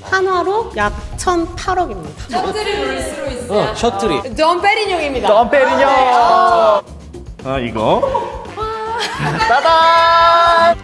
한화로 약 1,008억입니다. 셔틀이 롤스로 있어요. 셔틀이. 덤페리뇽입니다. 덤페리뇽. 이거. 따단.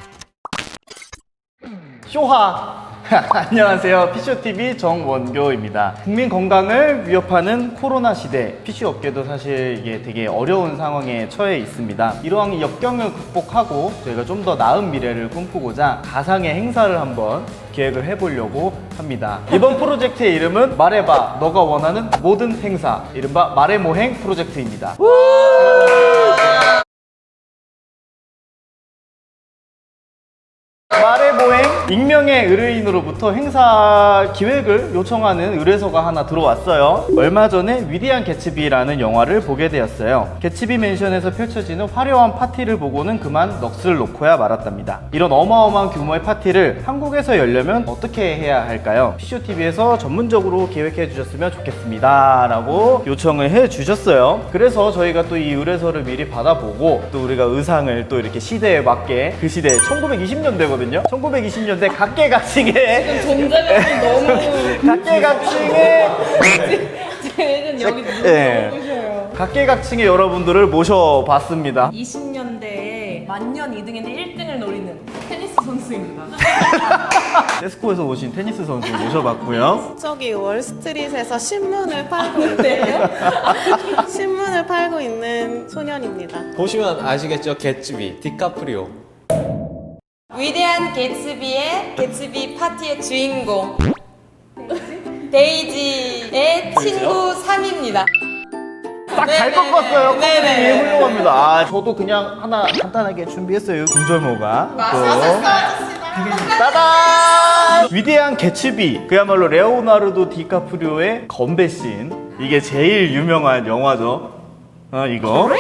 쇼하. 안녕하세요. PCOTV 정원교입니다. 국민 건강을 위협하는 코로나 시대, PC 업계도 사실 이게 되게 어려운 상황에 처해 있습니다. 이러한 역경을 극복하고 저희가 좀 더 나은 미래를 꿈꾸고자 가상의 행사를 한번 기획을 해보려고 합니다. 이번 프로젝트의 이름은 말해봐 너가 원하는 모든 행사, 이른바 말해모행 프로젝트입니다. 말해보행 익명의 의뢰인으로부터 행사 기획을 요청하는 의뢰서가 하나 들어왔어요. 얼마 전에 위대한 개츠비라는 영화를 보게 되었어요. 개츠비 맨션에서 펼쳐지는 화려한 파티를 보고는 그만 넋을 놓고야 말았답니다. 이런 어마어마한 규모의 파티를 한국에서 열려면 어떻게 해야 할까요? PCOTV에서 전문적으로 기획해 주셨으면 좋겠습니다 라고 요청을 해 주셨어요. 그래서 저희가 또 이 의뢰서를 미리 받아보고 또 우리가 의상을 또 이렇게 시대에 맞게, 그 시대 1920년대거든요 1920년대 각계각층의 존재감이 너무 각계각층의 쟤는 여기 네. 누구셔요? 각계각층의 여러분들을 모셔봤습니다. 20년대에 만년 2등인데 1등을 노리는 테니스 선수입니다. 세스코에서 오신 테니스 선수 모셔봤고요. 저기 월스트리트에서 신문을 팔고 있는데요. 신문을 팔고 있는 소년입니다. 보시면 아시겠죠? 개츠비, 디카프리오. 위대한 개츠비의 개츠비 파티의 주인공 데이지의 친구 3입니다. 딱 잘 꺾었어요. 꺾으니 훌륭합니다. 저도 그냥 하나 간단하게 준비했어요. 김절모가 따단! 위대한 개츠비, 그야말로 레오나르도 디카프리오의 건배씬. 이게 제일 유명한 영화죠. 이거 왜?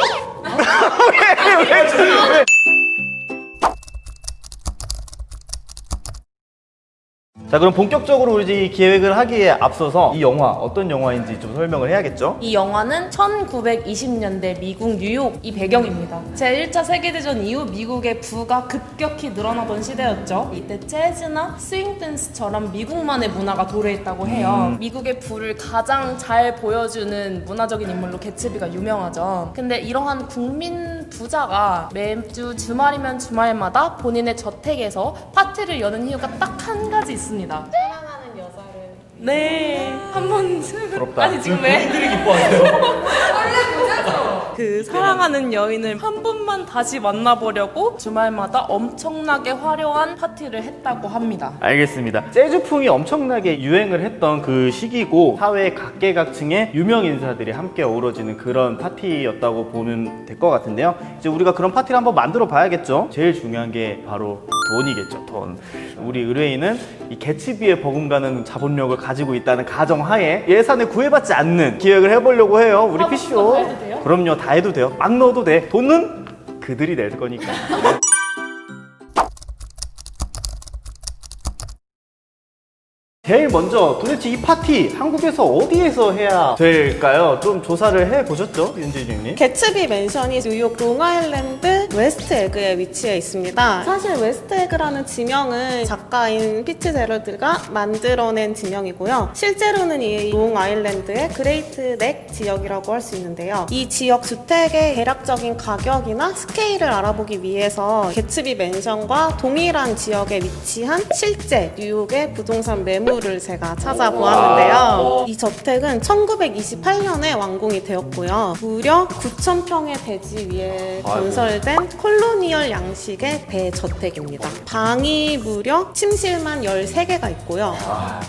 자, 그럼 본격적으로 우리 이제 이 기획을 하기에 앞서서 이 영화 어떤 영화인지 좀 설명을 해야겠죠? 이 영화는 1920년대 미국 뉴욕이 배경입니다. 제1차 세계대전 이후 미국의 부가 급격히 늘어나던 시대였죠. 이때 재즈나 스윙 댄스처럼 미국만의 문화가 도래했다고 해요. 미국의 부를 가장 잘 보여주는 문화적인 인물로 개츠비가 유명하죠. 근데 이러한 국민 부자가 매주 주말이면 주말마다 본인의 저택에서 파티를 여는 이유가 딱 한 가지 있습니다. 사랑하는 여자를. 네, 한 번쯤. 부럽다. 아니 지금 왜? 기뻐하세요. 그 사랑하는 여인을 한 번만 다시 만나보려고 주말마다 엄청나게 화려한 파티를 했다고 합니다. 알겠습니다. 재즈풍이 엄청나게 유행을 했던 그 시기고 사회 각계각층의 유명 인사들이 함께 어우러지는 그런 파티였다고 보면 될 것 같은데요. 이제 우리가 그런 파티를 한번 만들어 봐야겠죠. 제일 중요한 게 바로 돈이겠죠. 돈. 우리 의뢰인은 이 개츠비에 버금가는 자본력을 가지고 있다는 가정하에 예산을 구애받지 않는 기획을 해보려고 해요. 우리 PCO. 다 해도 돼요? 그럼요. 다 해도 돼요. 막 넣어도 돼. 돈은 그들이 낼 거니까. 제일 먼저 도대체 이 파티 한국에서 어디에서 해야 될까요? 좀 조사를 해보셨죠? 윤지준님? 개츠비 맨션이 뉴욕 롱아일랜드 웨스트에그에 위치해 있습니다. 사실 웨스트에그라는 지명은 작가인 피츠제럴드가 만들어낸 지명이고요. 실제로는 이 롱아일랜드의 그레이트 넥 지역이라고 할 수 있는데요. 이 지역 주택의 대략적인 가격이나 스케일을 알아보기 위해서 개츠비 맨션과 동일한 지역에 위치한 실제 뉴욕의 부동산 매물을 제가 찾아보았는데요. 이 저택은 1928년에 완공이 되었고요. 무려 9,000평의 대지 위에 건설된 콜로니얼 양식의 대저택입니다. 방이 무려 침실만 13개가 있고요.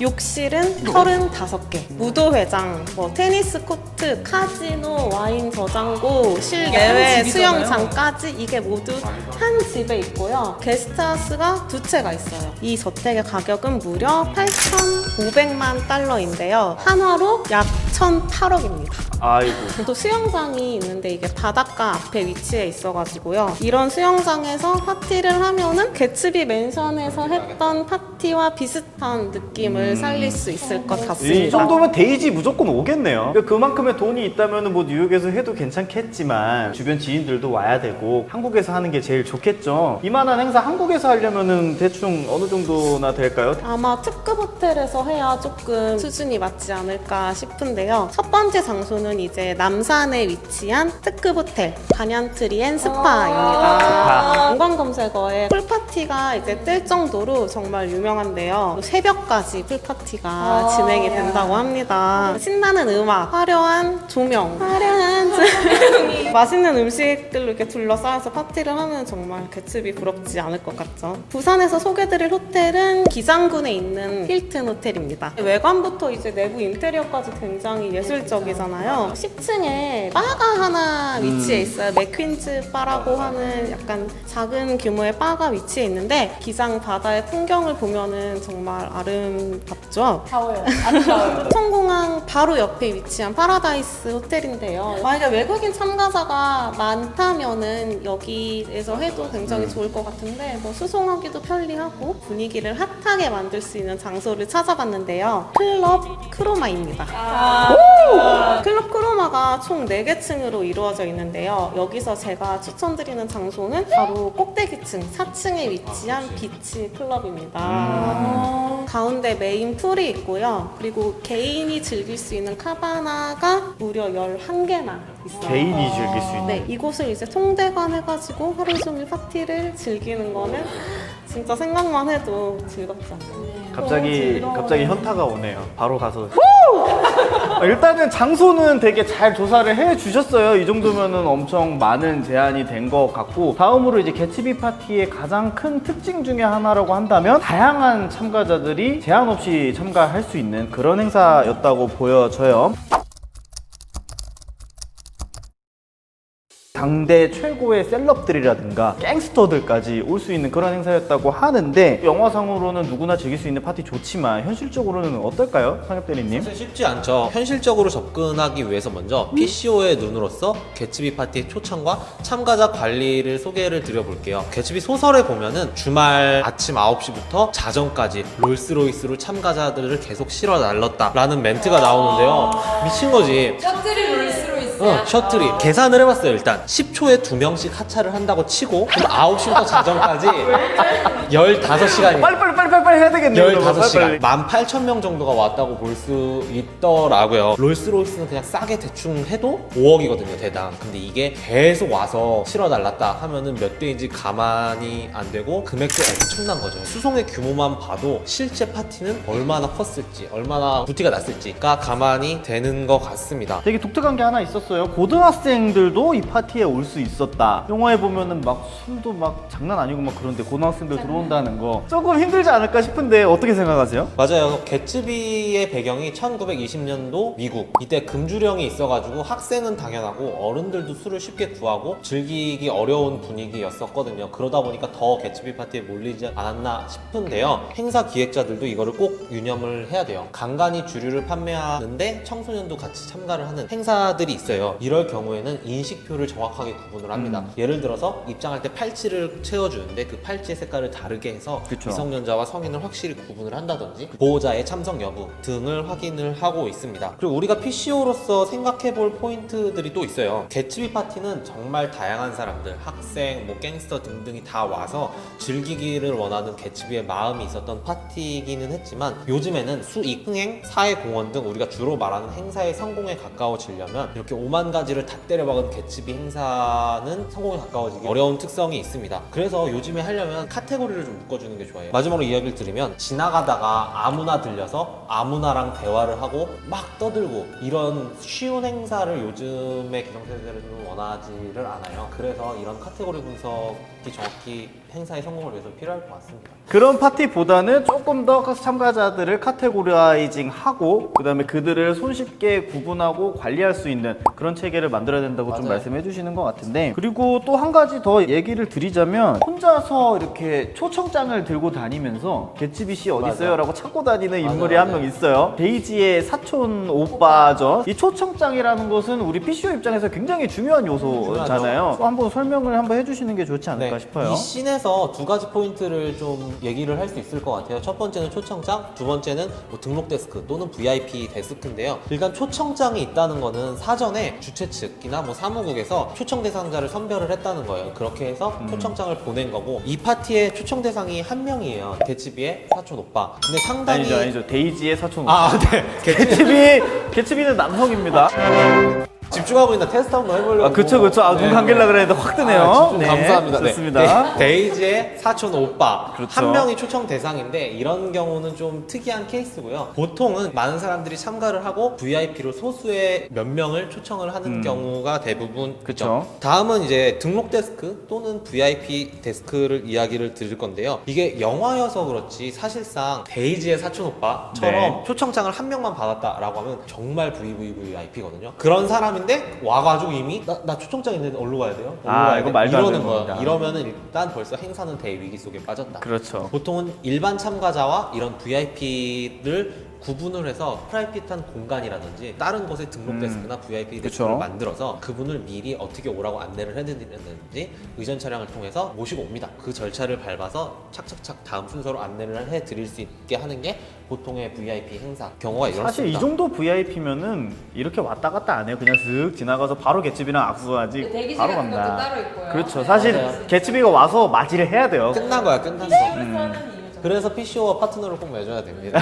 욕실은 35개, 무도회장, 테니스 코트, 카지노, 와인 저장고, 실내외 수영장까지 이게 모두 한 집에 있고요. 게스트하우스가 2채가 있어요. 이 저택의 가격은 무려 8,500만 달러인데요. 한화로 약 1,008억입니다. 아이고. 또 수영장이 있는데 이게 바닷가 앞에 위치해 있어가지고요. 이런 수영장에서 파티를 하면은 개츠비 맨션에서 했던 파티와 비슷한 느낌을 살릴 수 있을 것 같습니다. 이 정도면 데이지 무조건 오겠네요. 그러니까 그만큼의 돈이 있다면 뭐 뉴욕에서 해도 괜찮겠지만 주변 지인들도 와야 되고 한국에서 하는 게 제일 좋겠죠. 이만한 행사 한국에서 하려면은 대충 어느 정도나 될까요? 아마 특급 호텔에서 해야 조금 수준이 맞지 않을까 싶은데요. 첫 번째 장소는 이제 남산에 위치한 특급 호텔 반얀트리 앤 스파입니다. 관광 검색어에 풀파티가 이제 뜰 정도로 정말 유명한데요. 새벽까지 풀파티가 진행이 된다고 합니다. 신나는 음악, 화려한 조명, 맛있는 음식들로 이렇게 둘러싸여서 파티를 하면 정말 개츠비 부럽지 않을 것 같죠. 부산에서 소개드릴 호텔은 기장군에 있는 힐튼 호텔입니다. 외관부터 이제 내부 인테리어까지 굉장히 예술적이잖아요. 10층에 바가 하나 위치해 있어요. 맥퀸즈 바라고 하는 약간 작은 규모의 바가 위치해 있는데 기장 바다의 풍경을 보면은 정말 아름답죠. 샤워요. 아름다워요. 포천공항 바로 옆에 위치한 파라다이스 호텔인데요. 만약에 외국인 참가자가 많다면은 여기에서 해도 굉장히 좋을 것 같은데 뭐 수송하기도 편리하고 분위기를 핫하게 만들 수 있는 장소를 찾아봤는데요. 클럽 크로마입니다. 클럽 크로마가 총 4개 층으로 이루어져 있는데요. 여기서 제가 추천드리는 장소는 바로 꼭대기층 4층에 위치한 비치 클럽입니다. 가운데 메인 풀이 있고요. 그리고 개인이 즐길 수 있는 카바나가 무려 11개나 있어요. 개인이 즐길 수 있는. 네, 이곳을 이제 통대관 해가지고 하루 종일 파티를 즐기는 거는 진짜 생각만 해도 즐겁지 않아요. 갑자기 현타가 오네요. 바로 가서. 일단은 장소는 되게 잘 조사를 해 주셨어요. 이 정도면은 엄청 많은 제안이 된 것 같고, 다음으로 이제 개츠비 파티의 가장 큰 특징 중에 하나라고 한다면 다양한 참가자들이 제한 없이 참가할 수 있는 그런 행사였다고 보여져요. 당대 최고의 셀럽들이라든가 갱스터들까지 올 수 있는 그런 행사였다고 하는데, 영화상으로는 누구나 즐길 수 있는 파티 좋지만 현실적으로는 어떨까요? 상엽 대리님? 사실 쉽지 않죠. 현실적으로 접근하기 위해서 먼저 PCO의 눈으로서 개츠비 파티의 초청과 참가자 관리를 소개를 드려볼게요. 개츠비 소설에 보면은 주말 아침 9시부터 자정까지 롤스로이스로 참가자들을 계속 실어 날렀다 라는 멘트가 나오는데요. 미친 거지. 셔틀이 롤스로 있어요. 셔틀이 계산을 해봤어요. 일단 10초에 2명씩 하차를 한다고 치고, 그럼 9시부터 자정까지 15시간이 빨리 해야 되겠네요. 15시간 18,000명 정도가 왔다고 볼 수 있더라고요. 롤스로이스는 그냥 싸게 대충 해도 5억이거든요, 대당. 근데 이게 계속 와서 실어달랐다 하면은 몇 대인지 가만히 안 되고 금액도 엄청난 거죠. 수송의 규모만 봐도 실제 파티는 얼마나 컸을지, 얼마나 부티가 났을지가 가만히 되는 것 같습니다. 되게 독특한 게 하나 있었어요. 고등학생들도 이 파티에 올 수 있었다. 영화에 보면은 막 술도 막 장난 아니고 막 그런데 고등학생들 들어온다는 거 조금 힘들지 않을까 싶은데 어떻게 생각하세요? 맞아요. 개츠비의 배경이 1920년도 미국. 이때 금주령이 있어가지고 학생은 당연하고 어른들도 술을 쉽게 구하고 즐기기 어려운 분위기였었거든요. 그러다 보니까 더 개츠비 파티에 몰리지 않았나 싶은데요. 행사 기획자들도 이거를 꼭 유념을 해야 돼요. 간간히 주류를 판매하는데 청소년도 같이 참가를 하는 행사들이 있어요. 이럴 경우에는 인식표를 정확하게 구분을 합니다. 예를 들어서 입장할 때 팔찌를 채워주는데 그 팔찌의 색깔을 다르게 해서 그쵸. 미성년자와 성인을 확실히 구분을 한다든지 보호자의 참석 여부 등을 확인을 하고 있습니다. 그리고 우리가 PCO로서 생각해볼 포인트들이 또 있어요. 개츠비 파티는 정말 다양한 사람들, 학생, 뭐 갱스터 등등이 다 와서 즐기기를 원하는 개츠비의 마음이 있었던 파티이기는 했지만, 요즘에는 수익, 흥행, 사회공헌 등 우리가 주로 말하는 행사의 성공에 가까워지려면 이렇게 5만 가지를 다 때려박은 개츠비 행사는 성공에 가까워지기 어려운 특성이 있습니다. 그래서 요즘에 하려면 카테고리를 좀 묶어주는 게 좋아요. 마지막으로 이야기를 드리면, 지나가다가 아무나 들려서 아무나랑 대화를 하고 막 떠들고 이런 쉬운 행사를 요즘의 기성세대들은 원하지를 않아요. 그래서 이런 카테고리 분석 정확히 행사의 성공을 위해서 필요할 것 같습니다. 그런 파티보다는 조금 더 참가자들을 카테고라이징하고 그다음에 그들을 손쉽게 구분하고 관리할 수 있는 그런 체계를 만들어야 된다고 좀 맞아요. 말씀해 주시는 것 같은데, 그리고 또 한 가지 더 얘기를 드리자면 혼자서 이렇게 초청장을 들고 다니면서 개츠비 씨 어디 있어요? 라고 찾고 다니는 인물이 맞아요. 한 명 있어요. 데이지의 사촌 오빠죠. 이 초청장이라는 것은 우리 PCO 입장에서 굉장히 중요한 요소잖아요. 또 한번 설명을 한번 해주시는 게 좋지 않을까 싶어요. 이 씬에서 두 가지 포인트를 좀 얘기를 할 수 있을 것 같아요. 첫 번째는 초청장, 두 번째는 뭐 등록 데스크 또는 VIP 데스크인데요. 일단 초청장이 있다는 거는 사전에 주최 측이나 뭐 사무국에서 초청 대상자를 선별을 했다는 거예요. 그렇게 해서 초청장을 보낸 거고, 이 파티의 초청 대상이 한 명이에요. 개츠비의 사촌 오빠. 근데 상당히 아니죠. 데이지의 사촌 오빠. 네. 개츠비는 남성입니다. 집중하고 있나 테스트 한번 해보려고. 아, 그쵸. 아, 눈 감길라 그랬는데 확 뜨네요. 집중 감사합니다. 좋습니다. 데이지의 사촌 오빠. 그렇죠. 한 명이 초청 대상인데 이런 경우는 좀 특이한 케이스고요. 보통은 많은 사람들이 참가를 하고 VIP로 소수의 몇 명을 초청을 하는 경우가 대부분. 그쵸. 다음은 이제 등록 데스크 또는 VIP 데스크를 이야기를 드릴 건데요. 이게 영화여서 그렇지 사실상 데이지의 사촌 오빠처럼 네. 초청장을 한 명만 받았다라고 하면 정말 VVVIP거든요. 그런 사람인데 와가지고 이미 나 초청장 있는데 어디로 가야 돼요? 어디로 아, 가야 이거 돼? 말도 안 이러는 되는 거예요. 겁니다. 이러면은 일단 벌써 행사는 대위기 속에 빠졌다. 그렇죠. 보통은 일반 참가자와 이런 VIP를 구분을 해서 프라이빗한 공간이라든지 다른 곳에 등록 데스크나 VIP 데스크를 그쵸. 만들어서 그분을 미리 어떻게 오라고 안내를 해드리는지 의전 차량을 통해서 모시고 옵니다. 그 절차를 밟아서 착착착 다음 순서로 안내를 해드릴 수 있게 하는 게 보통의 VIP 행사 경우가 이렇습니다. 사실 이 정도 VIP면은 이렇게 왔다 갔다 안 해요. 그냥 슥 지나가서 바로 개츠비랑 악수하지 대기실 바로 같은 것도 간다. 따로 있고요. 그렇죠. 네, 사실 맞아요. 개츠비가 와서 맞이를 해야 돼요. 끝난 거야, 끝난 거. 하는 이유죠. 그래서 PCO와 파트너를 꼭 맺어야 됩니다.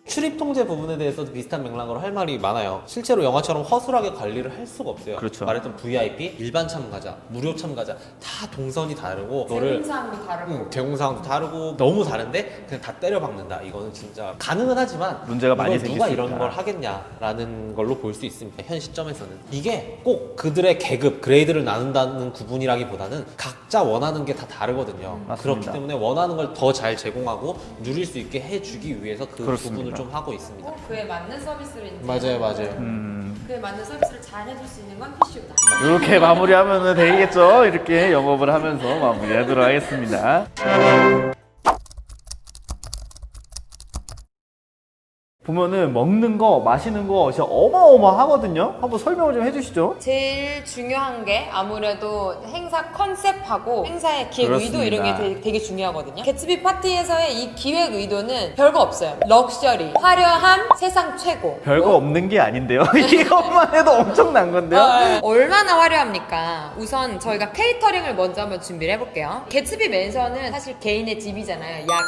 출입 통제 부분에 대해서도 비슷한 맥락으로 할 말이 많아요. 실제로 영화처럼 허술하게 관리를 할 수가 없어요. 그렇죠. 말했던 VIP, 일반 참가자, 무료 참가자 다 동선이 다르고 너를 제공사항도 다르고. 제공사항도 다르고 너무 다른데 그냥 다 때려박는다. 이거는 진짜 가능은 하지만 문제가 많이 이걸 생길 누가 수 이런 있다. 걸 하겠냐라는 걸로 볼 수 있습니다. 현 시점에서는 이게 꼭 그들의 계급, 그레이드를 나눈다는 구분이라기보다는 각자 원하는 게 다 다르거든요. 맞습니다. 그렇기 때문에 원하는 걸 더 잘 제공하고 누릴 수 있게 해주기 위해서 그 그렇습니다. 부분을 좀 하고 있습니다. 꼭 그에 맞는 서비스를 이제 맞아요. 그에 맞는 서비스를 잘 해줄 수 있는 건 PCO다. 이렇게 마무리하면 되겠죠. 이렇게 영업을 하면서 마무리하도록 하겠습니다. 보면은 먹는 거, 마시는 거 진짜 어마어마하거든요. 한번 설명을 좀 해주시죠. 제일 중요한 게 아무래도 행사 컨셉하고 행사의 기획 의도 이런 게 그렇습니다. 되게 중요하거든요. 개츠비 파티에서의 이 기획 의도는 별거 없어요. 럭셔리, 화려함, 세상 최고. 별거 없는 게 아닌데요. 이것만 해도 엄청난 건데요. 얼마나 화려합니까? 우선 저희가 케이터링을 먼저 한번 준비를 해볼게요. 개츠비 맨션은 사실 개인의 집이잖아요. 약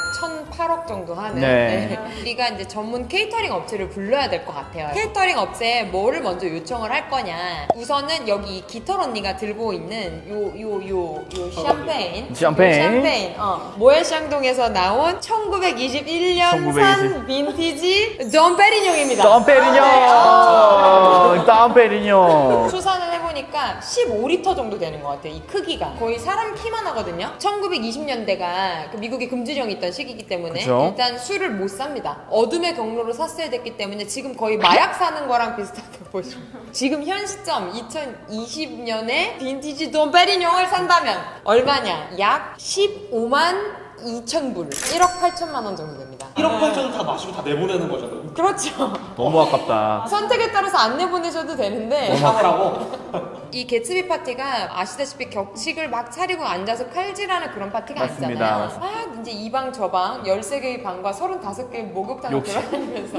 1,008억 정도 하는. 네. 우리가 이제 전문 케이터링 업체를 불러야 될 것 같아요. 케이터링 업체에 뭐를 먼저 요청을 할 거냐. 우선은 여기 이 깃털 언니가 들고 있는 요 샴페인. 샴페인. 모에샹동에서 나온 1921년 산 빈티지 dom페리뇽입니다. 덤페리뇽. 추산을 해보니까 15리터 정도 되는 것 같아요. 이 크기가 거의 사람 키만 하거든요. 1920년대가 그 미국에 금주령이 있던 시기이기 때문에 그쵸? 일단 술을 못 삽니다. 어둠의 경로로 샀어야 됐기 때문에 지금 거의 마약 사는 거랑 비슷하다고 보시면 지금 현 시점 2020년에 빈티지 dom페리뇽을 산다면 얼마냐? 약 15만 2,000불 1억 8천만 원 정도 됩니다. 1억 8천을 다 마시고 다 내보내는 거잖아요. 그렇죠. 너무 아깝다. 선택에 따라서 안 내보내셔도 되는데 사고라고. 이 개츠비 파티가 아시다시피 격식을 막 차리고 앉아서 칼질하는 그런 파티가 맞습니다. 아니잖아요. 맞습니다. 막 이제 이 방 저 방 13개의 방과 35개의 목욕탕을 욕실. 돌아다니면서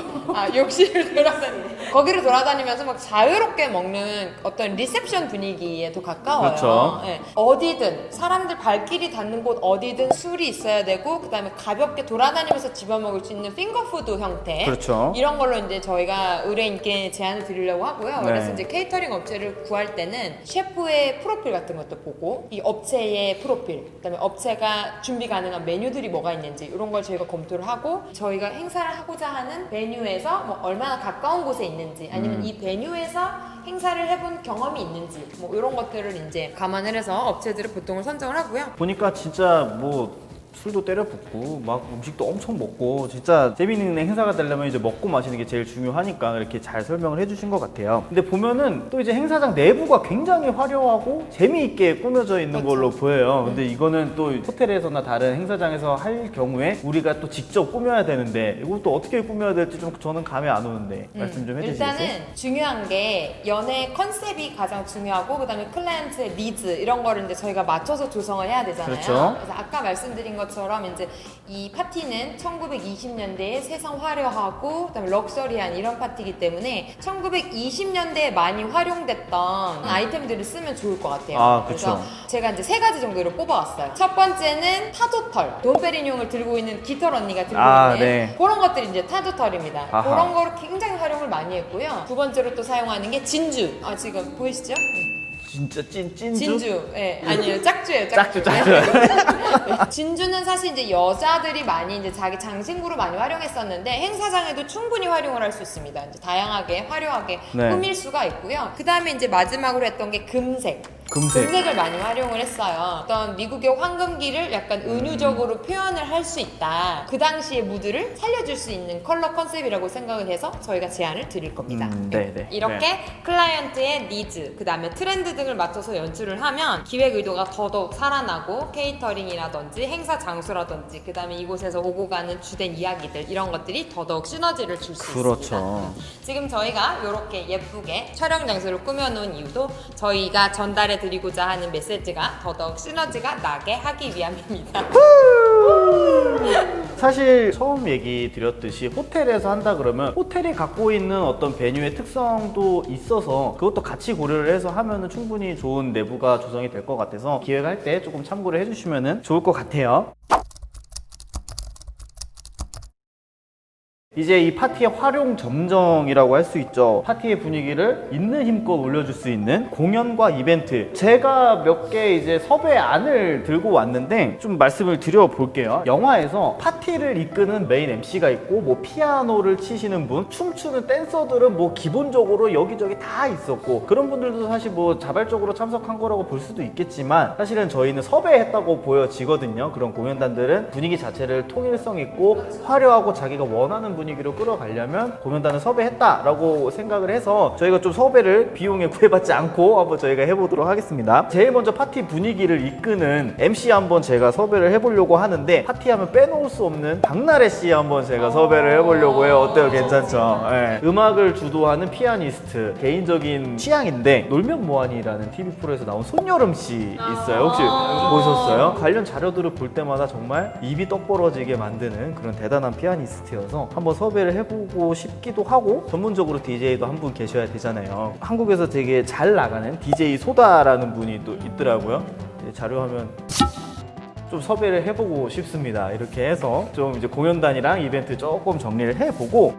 욕실을 돌아다니면서 거기를 돌아다니면서 막 자유롭게 먹는 어떤 리셉션 분위기에 더 가까워요. 그렇죠. 네. 어디든 사람들 발길이 닿는 곳 어디든 술이 있어야 되고 그다음에 가볍게 돌아다니면서 집어먹을 수 있는 핑거푸드 형태 그렇죠. 이런 걸로 이제 저희가 의뢰인께 제안을 드리려고 하고요. 네. 그래서 이제 케이터링 업체를 구할 때는 일단은 셰프의 프로필 같은 것도 보고 이 업체의 프로필, 그다음에 업체가 준비 가능한 메뉴들이 뭐가 있는지 이런 걸 저희가 검토를 하고 저희가 행사를 하고자 하는 베뉴에서 뭐 얼마나 가까운 곳에 있는지 아니면 이 베뉴에서 행사를 해본 경험이 있는지 뭐 이런 것들을 이제 감안을 해서 업체들을 보통을 선정을 하고요. 보니까 진짜 뭐 술도 때려 붓고 막 음식도 엄청 먹고 진짜 재미있는 행사가 되려면 이제 먹고 마시는 게 제일 중요하니까 이렇게 잘 설명을 해주신 것 같아요. 근데 보면은 또 이제 행사장 내부가 굉장히 화려하고 재미있게 꾸며져 있는 걸로 보여요. 근데 이거는 또 호텔에서나 다른 행사장에서 할 경우에 우리가 또 직접 꾸며야 되는데 이것도 어떻게 꾸며야 될지 좀 저는 감이 안 오는데 말씀 좀 해주시겠어요? 일단은 중요한 게 연애 컨셉이 가장 중요하고 그다음에 클라이언트의 니즈 이런 거를 이제 저희가 맞춰서 조성을 해야 되잖아요. 그렇죠. 그래서 아까 말씀드린 것처럼 이제 이 파티는 1920년대에 세상 화려하고 그다음에 럭셔리한 이런 파티이기 때문에 1920년대에 많이 활용됐던 아이템들을 쓰면 좋을 것 같아요. 아, 그래서 그쵸. 제가 이제 3가지 정도를 뽑아왔어요. 첫 번째는 타조털, 돈페리뇽을 들고 있는 깃털 언니가 들고 있는 네. 그런 것들이 이제 타조털입니다. 아하. 그런 거를 굉장히 활용을 많이 했고요. 두 번째로 또 사용하는 게 진주. 아 지금 보이시죠? 진짜 찐주? 진주. 예, 아니요 짝주예요. 짝주. 네. 진주는 사실 이제 여자들이 많이 이제 자기 장신구로 많이 활용했었는데 행사장에도 충분히 활용을 할 수 있습니다. 이제 다양하게 화려하게 네. 꾸밀 수가 있고요. 그 다음에 이제 마지막으로 했던 게 금색. 금색. 금색을 많이 활용을 했어요. 어떤 미국의 황금기를 약간 은유적으로 표현을 할 수 있다. 그 당시의 무드를 살려줄 수 있는 컬러 컨셉이라고 생각을 해서 저희가 제안을 드릴 겁니다. 네. 이렇게 클라이언트의 니즈, 그 다음에 트렌드 등을 맞춰서 연출을 하면 기획 의도가 더더욱 살아나고 케이터링이라든지 행사 장소라든지 그 다음에 이곳에서 오고 가는 주된 이야기들 이런 것들이 더더욱 시너지를 줄 수 그렇죠. 있습니다. 지금 저희가 이렇게 예쁘게 촬영 장소를 꾸며놓은 이유도 저희가 전달해 드리고자 하는 메시지가 더더욱 시너지가 나게 하기 위함입니다. 사실 처음 얘기 드렸듯이 호텔에서 한다 그러면 호텔이 갖고 있는 어떤 베뉴의 특성도 있어서 그것도 같이 고려를 해서 하면은 충분히 좋은 내부가 조성이 될 것 같아서 기획할 때 조금 참고를 해주시면 좋을 것 같아요. 이제 이 파티의 활용 점정이라고 할 수 있죠. 파티의 분위기를 있는 힘껏 올려줄 수 있는 공연과 이벤트. 제가 몇 개 이제 섭외안을 들고 왔는데 좀 말씀을 드려볼게요. 영화에서 파티를 이끄는 메인 MC가 있고 뭐 피아노를 치시는 분, 춤추는 댄서들은 뭐 기본적으로 여기저기 다 있었고 그런 분들도 사실 뭐 자발적으로 참석한 거라고 볼 수도 있겠지만 사실은 저희는 섭외했다고 보여지거든요. 그런 공연단들은 분위기 자체를 통일성 있고 화려하고 자기가 원하는 분위기로 끌어가려면 공연단을 섭외했다라고 생각을 해서 저희가 좀 섭외를 비용에 구애받지 않고 한번 저희가 해보도록 하겠습니다. 제일 먼저 파티 분위기를 이끄는 MC 한번 제가 섭외를 해보려고 하는데 파티하면 빼놓을 수 없는 박나래 씨 한번 제가 섭외를 해보려고 해요. 어때요? 괜찮죠? 네. 음악을 주도하는 피아니스트 개인적인 취향인데 놀면 뭐하니라는 TV 프로에서 나온 손여름 씨 있어요. 혹시 보셨어요? 관련 자료들을 볼 때마다 정말 입이 떡 벌어지게 만드는 그런 대단한 피아니스트여서 한번 섭외를 해보고 싶기도 하고 전문적으로 DJ도 한 분 계셔야 되잖아요. 한국에서 되게 잘 나가는 DJ 소다라는 분이 또 있더라고요. 자료하면 좀 섭외를 해보고 싶습니다. 이렇게 해서 좀 이제 공연단이랑 이벤트 조금 정리를 해보고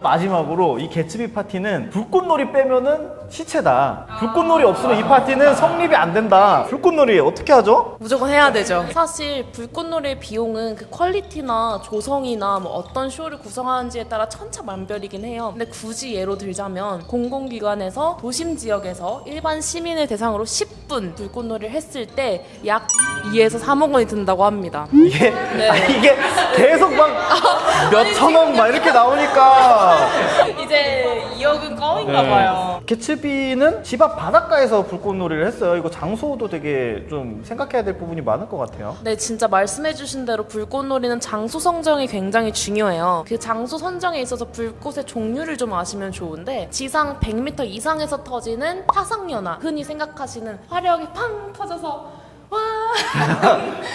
마지막으로 이 개츠비 파티는 불꽃놀이 빼면은 시체다. 불꽃놀이 없으면 이 파티는 성립이 안 된다. 불꽃놀이 어떻게 하죠? 무조건 해야 되죠. 사실 불꽃놀이의 비용은 그 퀄리티나 조성이나 뭐 어떤 쇼를 구성하는지에 따라 천차만별이긴 해요. 근데 굳이 예로 들자면 공공기관에서 도심 지역에서 일반 시민을 대상으로 10분 불꽃놀이를 했을 때 약 2에서 3억 원이 든다고 합니다. 이게 네. 이게 계속 막 몇 천억 막 이렇게 나오니까 이제 2억은 껌인가 봐요. 개츠비는 집 앞 바닷가에서 불꽃놀이를 했어요. 이거 장소도 되게 좀 생각해야 될 부분이 많을 것 같아요. 네, 진짜 말씀해주신 대로 불꽃놀이는 장소 선정이 굉장히 중요해요. 그 장소 선정에 있어서 불꽃의 종류를 좀 아시면 좋은데 지상 100m 이상에서 터지는 화상연화, 흔히 생각하시는 화력이 팡 터져서 와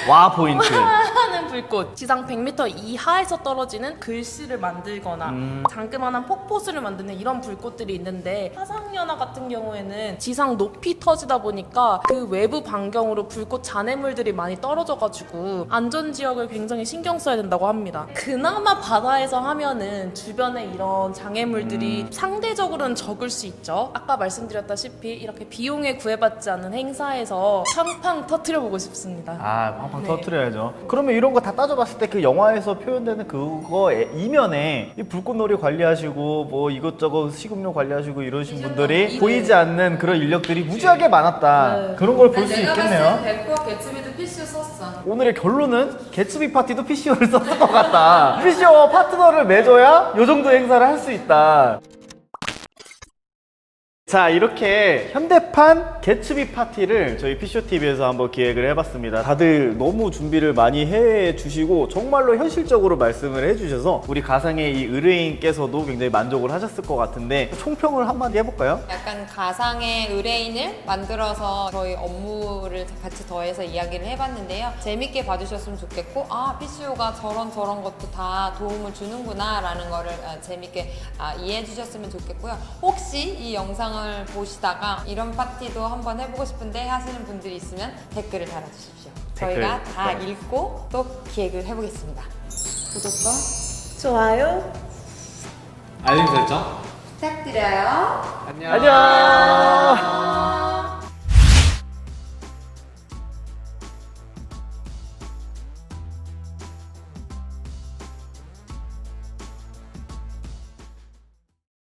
와 포인트. 하는 불꽃. 지상 100m 이하에서 떨어지는 글씨를 만들거나 장그만한 폭포수를 만드는 이런 불꽃들이 있는데, 화상연화 같은 경우에는 지상 높이 터지다 보니까 그 외부 반경으로 불꽃 잔해물들이 많이 떨어져가지고 안전지역을 굉장히 신경 써야 된다고 합니다. 그나마 바다에서 하면은 주변에 이런 장애물들이 상대적으로는 적을 수 있죠. 아까 말씀드렸다시피 이렇게 비용에 구애받지 않는 행사에서 팡팡 터트려보고 싶습니다. 아, 팡팡 네. 터트려야죠. 그러면 이런 거 다 따져봤을 때 그 영화에서 표현되는 그거 이면에 이 불꽃놀이 관리하시고 뭐 이것저것 식음료 관리하시고 이러신 분들이 보이지 않는 그런 인력들이 무지하게 많았다. 네. 그런 걸 볼 수 내가 봤을 있겠네요. 때 백퍼 개츠비도 PCU 썼어. 오늘의 결론은 개츠비 파티도 PCO를 썼을 것 같다. PCO와 파트너를 맺어야 이 정도 행사를 할 수 있다. 자, 이렇게 현대판 개츠비 파티를 저희 PCOTV에서 한번 기획을 해봤습니다. 다들 너무 준비를 많이 해주시고 정말로 현실적으로 말씀을 해주셔서 우리 가상의 이 의뢰인께서도 굉장히 만족을 하셨을 것 같은데, 총평을 한마디 해볼까요? 약간 가상의 의뢰인을 만들어서 저희 업무를 같이 더해서 이야기를 해봤는데요. 재밌게 봐주셨으면 좋겠고, 아, PCO가 저런 것도 다 도움을 주는구나 라는 거를 재밌게 이해해 주셨으면 좋겠고요. 혹시 이 영상을 보시다가 이런 파티도 한번 해보고 싶은데 하시는 분들이 있으면 댓글을 달아주십시오. 저희가 다 읽고 또 기획을 해보겠습니다. 구독과 좋아요. 알림 설정. 부탁드려요. 안녕. 안녕.